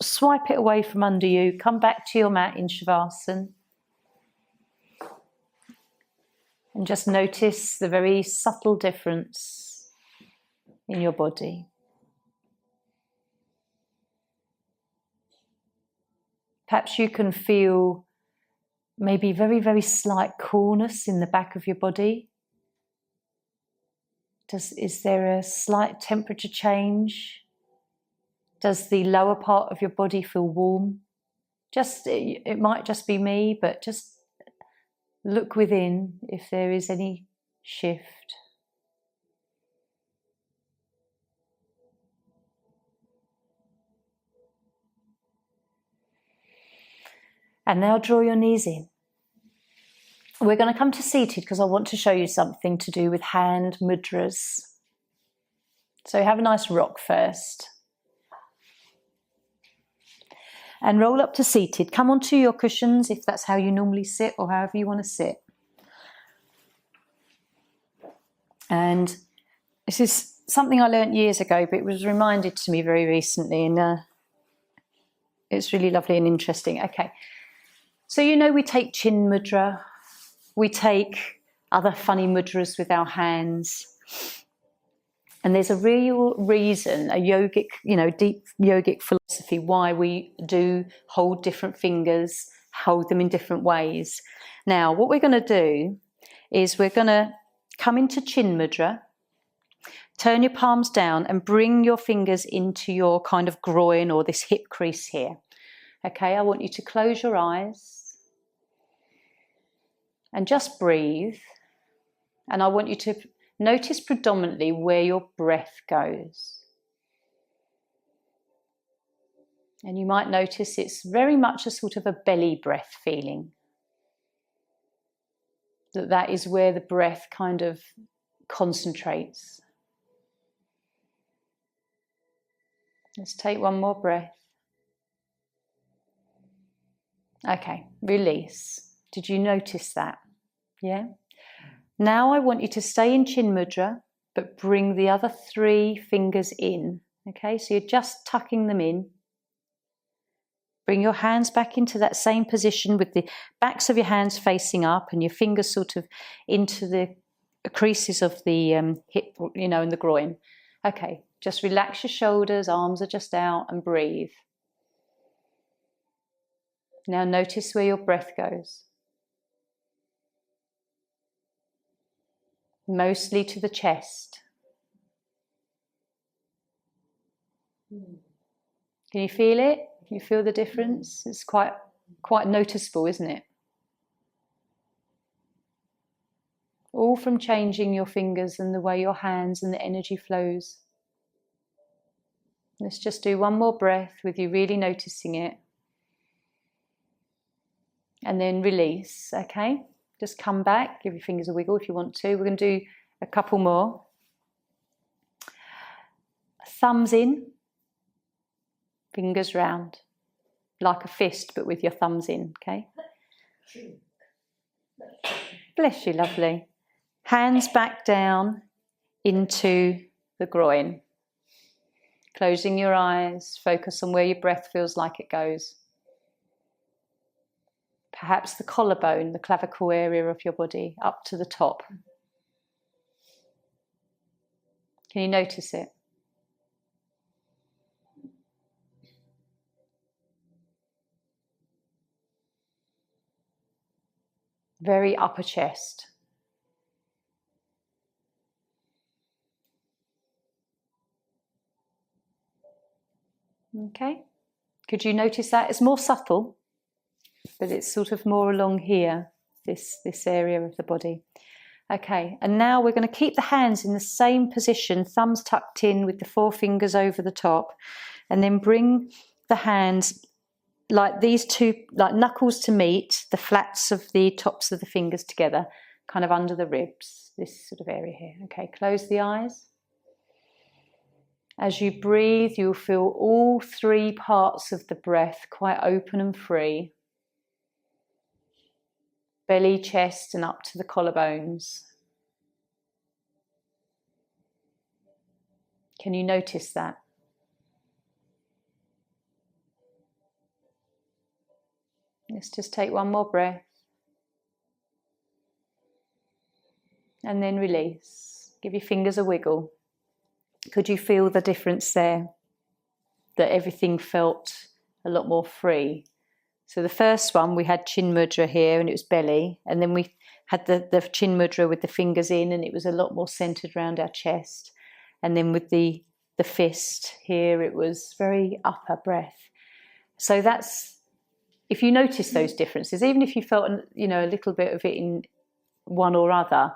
swipe it away from under you, come back to your mat in Shavasana. And just notice the very subtle difference in your body. Perhaps you can feel maybe very, very slight coolness in the back of your body. Is there a slight temperature change? Does the lower part of your body feel warm? It might just be me, but just look within if there is any shift. And now draw your knees in. We're going to come to seated because I want to show you something to do with hand mudras. So have a nice rock first. And roll up to seated. Come onto your cushions if that's how you normally sit or however you want to sit. And this is something I learnt years ago, but it was reminded to me very recently, and it's really lovely and interesting. Okay, so you know we take chin mudra, we take other funny mudras with our hands, and there's a real reason, a yogic, deep yogic philosophy why we do hold different fingers, hold them in different ways. Now, what we're going to do is we're going to come into chin mudra. Turn your palms down and bring your fingers into your kind of groin or this hip crease here. Okay, I want you to close your eyes and just breathe. And I want you to notice predominantly where your breath goes. And you might notice it's very much a sort of a belly breath feeling. That is where the breath kind of concentrates. Let's take one more breath. Okay, release. Did you notice that? Yeah? Now I want you to stay in chin mudra, but bring the other 3 fingers in. Okay, so you're just tucking them in. Bring your hands back into that same position with the backs of your hands facing up and your fingers sort of into the creases of the hip, and the groin. Okay, just relax your shoulders, arms are just out, and breathe. Now notice where your breath goes. Mostly to the chest. Can you feel it? Can you feel the difference? It's quite noticeable, isn't it? All from changing your fingers and the way your hands and the energy flows. Let's just do one more breath with you really noticing it. And then release, okay? Just come back, give your fingers a wiggle if you want to. We're going to do a couple more. Thumbs in, fingers round, like a fist, but with your thumbs in, okay? Bless you, lovely. Hands back down into the groin. Closing your eyes, focus on where your breath feels like it goes. Perhaps the collarbone, the clavicle area of your body, up to the top. Can you notice it? Very upper chest. Okay. Could you notice that? It's more subtle, but it's sort of more along here, this area of the body. Okay, and now we're going to keep the hands in the same position, thumbs tucked in with the 4 fingers over the top, and then bring the hands like these 2, like knuckles to meet, the flats of the tops of the fingers together, kind of under the ribs, this sort of area here. Okay, close the eyes. As you breathe, you'll feel all 3 parts of the breath quite open and free. Belly, chest, and up to the collarbones. Can you notice that? Let's just take one more breath. And then release. Give your fingers a wiggle. Could you feel the difference there? That everything felt a lot more free. So the first one, we had chin mudra here and it was belly. And then we had the chin mudra with the fingers in and it was a lot more centered around our chest. And then with the fist here, it was very upper breath. So that's, if you notice those differences, even if you felt, a little bit of it in one or other,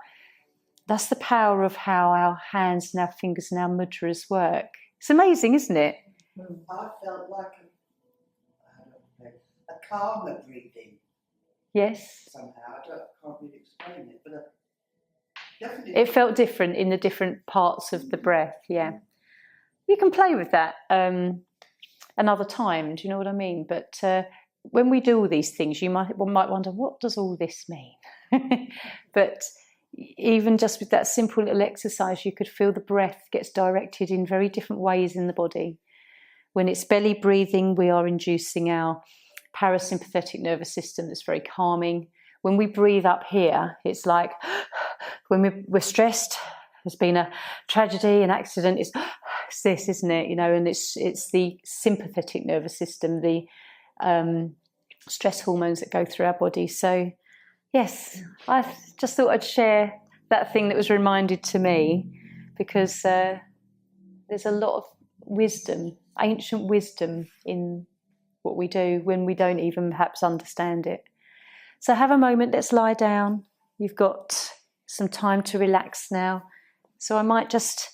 that's the power of how our hands and our fingers and our mudras work. It's amazing, isn't it? I felt like a calmer breathing. Yes. Somehow, can't really explain it, but definitely. It felt different in the different parts of the breath, yeah. You can play with that. another time. Do you know what I mean? But when we do all these things, you might wonder, what does all this mean? But even just with that simple little exercise, you could feel the breath gets directed in very different ways in the body. When it's belly breathing, we are inducing our parasympathetic nervous system that's very calming. When we breathe up here, it's like when we're stressed, there's been a tragedy, an accident, it's this, isn't it? You know, and it's the sympathetic nervous system, the stress hormones that go through our body. So yes, I just thought I'd share that thing that was reminded to me, because there's a lot of wisdom, ancient wisdom in what we do when we don't even perhaps understand it. So have a moment, let's lie down. You've got some time to relax now. So I might just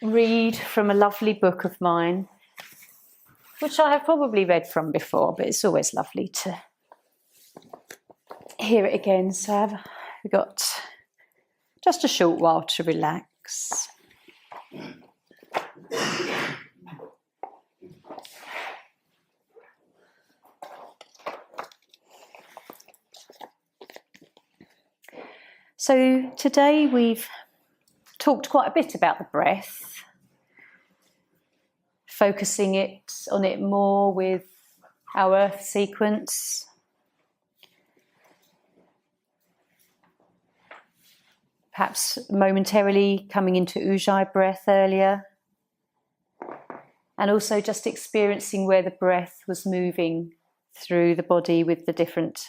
read from a lovely book of mine, which I have probably read from before, but it's always lovely to hear it again. So we've got just a short while to relax. So today we've talked quite a bit about the breath, focusing on it more with our earth sequence. Perhaps momentarily coming into Ujjayi breath earlier, and also just experiencing where the breath was moving through the body with the different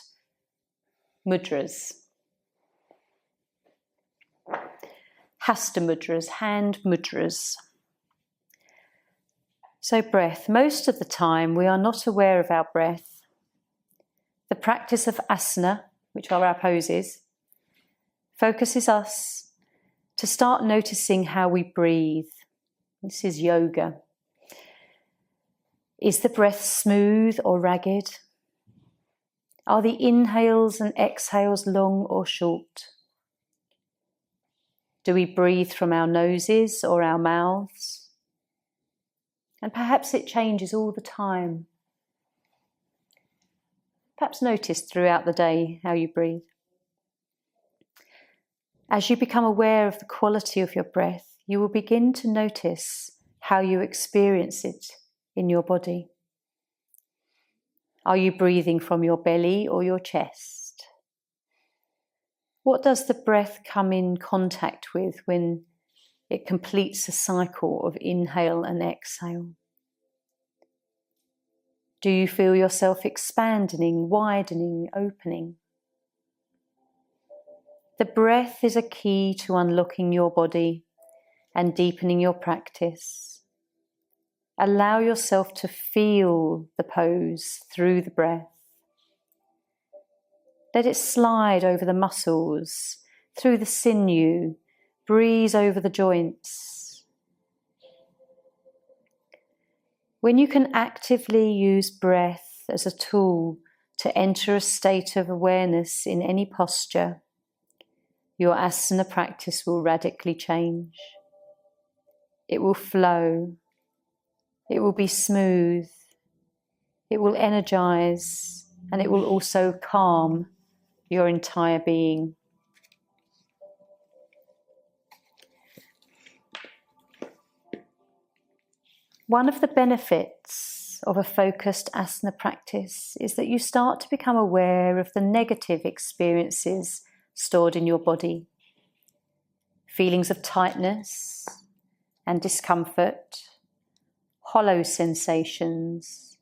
mudras. Hasta mudras, hand mudras. So breath. Most of the time we are not aware of our breath. The practice of asana, which are our poses, focuses us to start noticing how we breathe. This is yoga. Is the breath smooth or ragged? Are the inhales and exhales long or short? Do we breathe from our noses or our mouths? And perhaps it changes all the time. Perhaps notice throughout the day how you breathe. As you become aware of the quality of your breath, you will begin to notice how you experience it in your body. Are you breathing from your belly or your chest? What does the breath come in contact with when it completes a cycle of inhale and exhale? Do you feel yourself expanding, widening, opening? The breath is a key to unlocking your body and deepening your practice. Allow yourself to feel the pose through the breath. Let it slide over the muscles, through the sinew, breeze over the joints. When you can actively use breath as a tool to enter a state of awareness in any posture, your asana practice will radically change. It will flow. It will be smooth. It will energize, and it will also calm your entire being. One of the benefits of a focused asana practice is that you start to become aware of the negative experiences stored in your body. Feelings of tightness and discomfort, hollow sensations,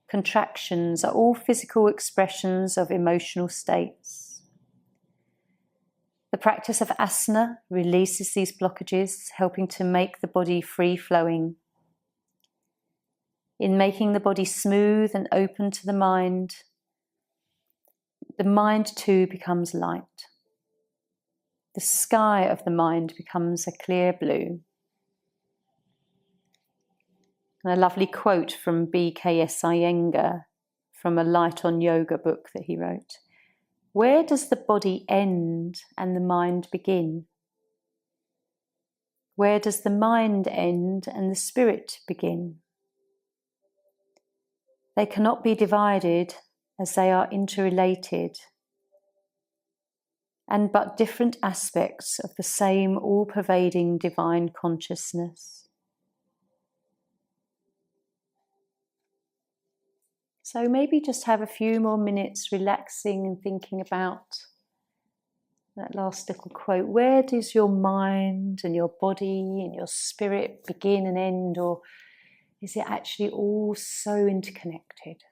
contractions are all physical expressions of emotional states. The practice of asana releases these blockages, helping to make the body free-flowing. In making the body smooth and open to the mind too becomes light. The sky of the mind becomes a clear blue. And a lovely quote from B.K.S. Iyengar from a Light on Yoga book that he wrote. Where does the body end and the mind begin? Where does the mind end and the spirit begin? They cannot be divided as they are interrelated and but different aspects of the same all-pervading divine consciousness. So maybe just have a few more minutes relaxing and thinking about that last little quote. Where does your mind and your body and your spirit begin and end, or is it actually all so interconnected?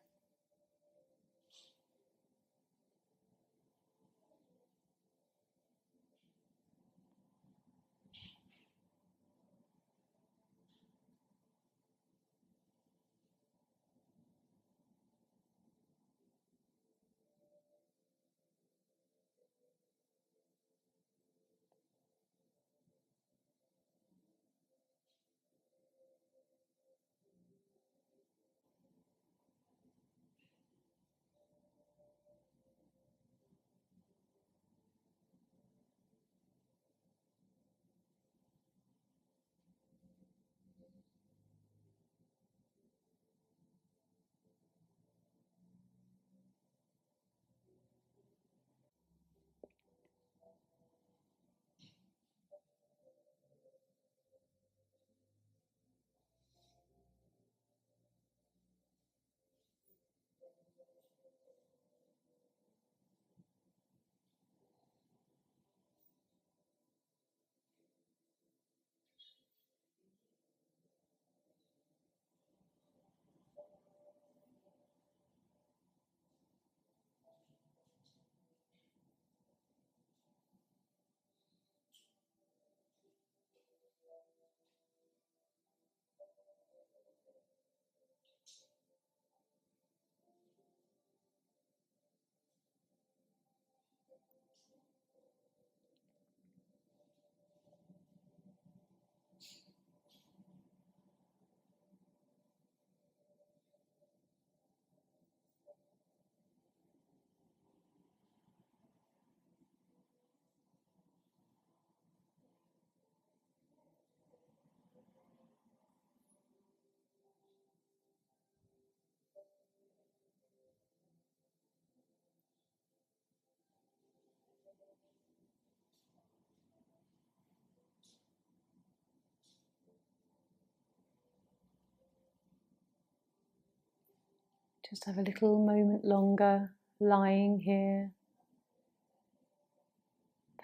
Just have a little moment longer lying here.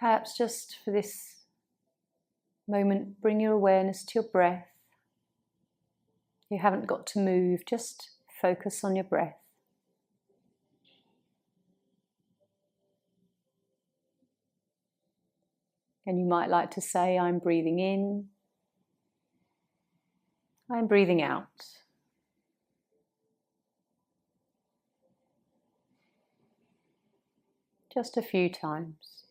Perhaps just for this moment, bring your awareness to your breath. You haven't got to move, just focus on your breath. And you might like to say, I'm breathing in, I'm breathing out. Just a few times.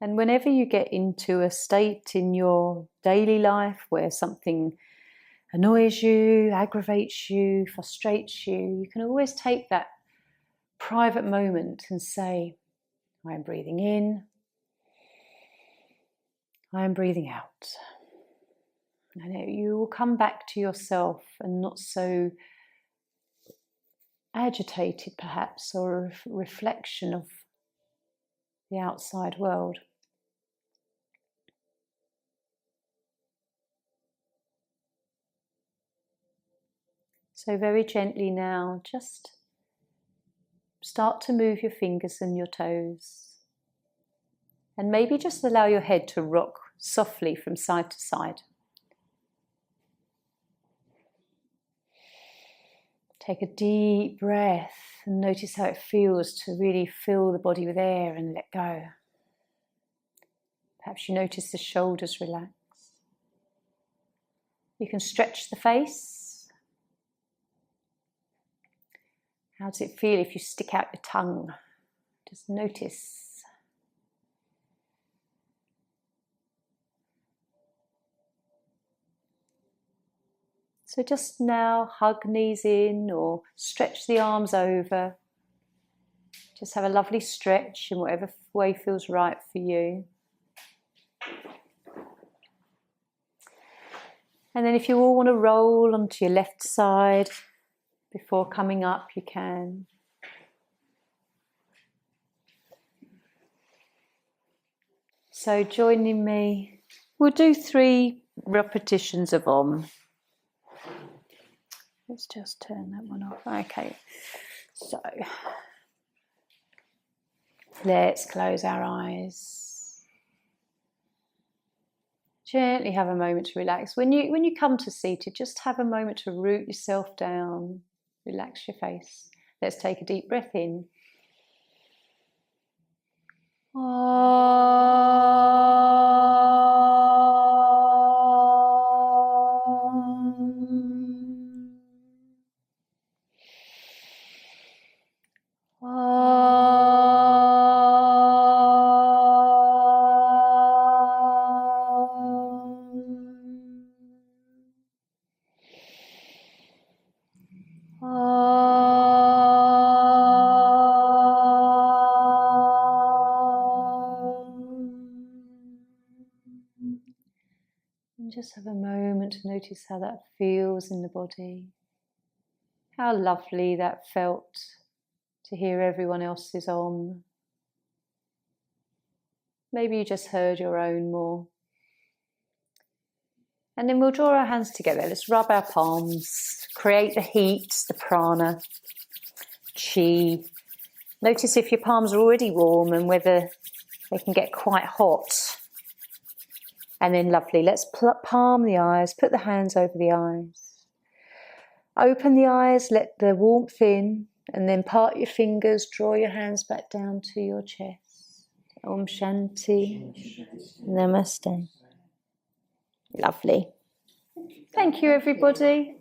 And whenever you get into a state in your daily life where something annoys you, aggravates you, frustrates you, you can always take that private moment and say, I'm breathing in, I'm breathing out. And you will come back to yourself and not so agitated perhaps, or a reflection of the outside world. So very gently now, just start to move your fingers and your toes. And maybe just allow your head to rock softly from side to side. Take a deep breath and notice how it feels to really fill the body with air and let go. Perhaps you notice the shoulders relax. You can stretch the face. How does it feel if you stick out your tongue? Just notice. So just now hug knees in or stretch the arms over. Just have a lovely stretch in whatever way feels right for you. And then if you all want to roll onto your left side before coming up, you can. So joining me, we'll do 3 repetitions of Om. Let's just turn that one off. Okay, so let's close our eyes. Gently have a moment to relax. When you come to seated, just have a moment to root yourself down. Relax your face. Let's take a deep breath in. And just have a moment to notice how that feels in the body. How lovely that felt to hear everyone else's Om. Maybe you just heard your own more. And then we'll draw our hands together. Let's rub our palms, create the heat, the prana, chi. Notice if your palms are already warm and whether they can get quite hot. And then lovely, let's palm the eyes, put the hands over the eyes. Open the eyes, let the warmth in, and then part your fingers, draw your hands back down to your chest. Om Shanti, Namaste. Lovely. Thank you, everybody.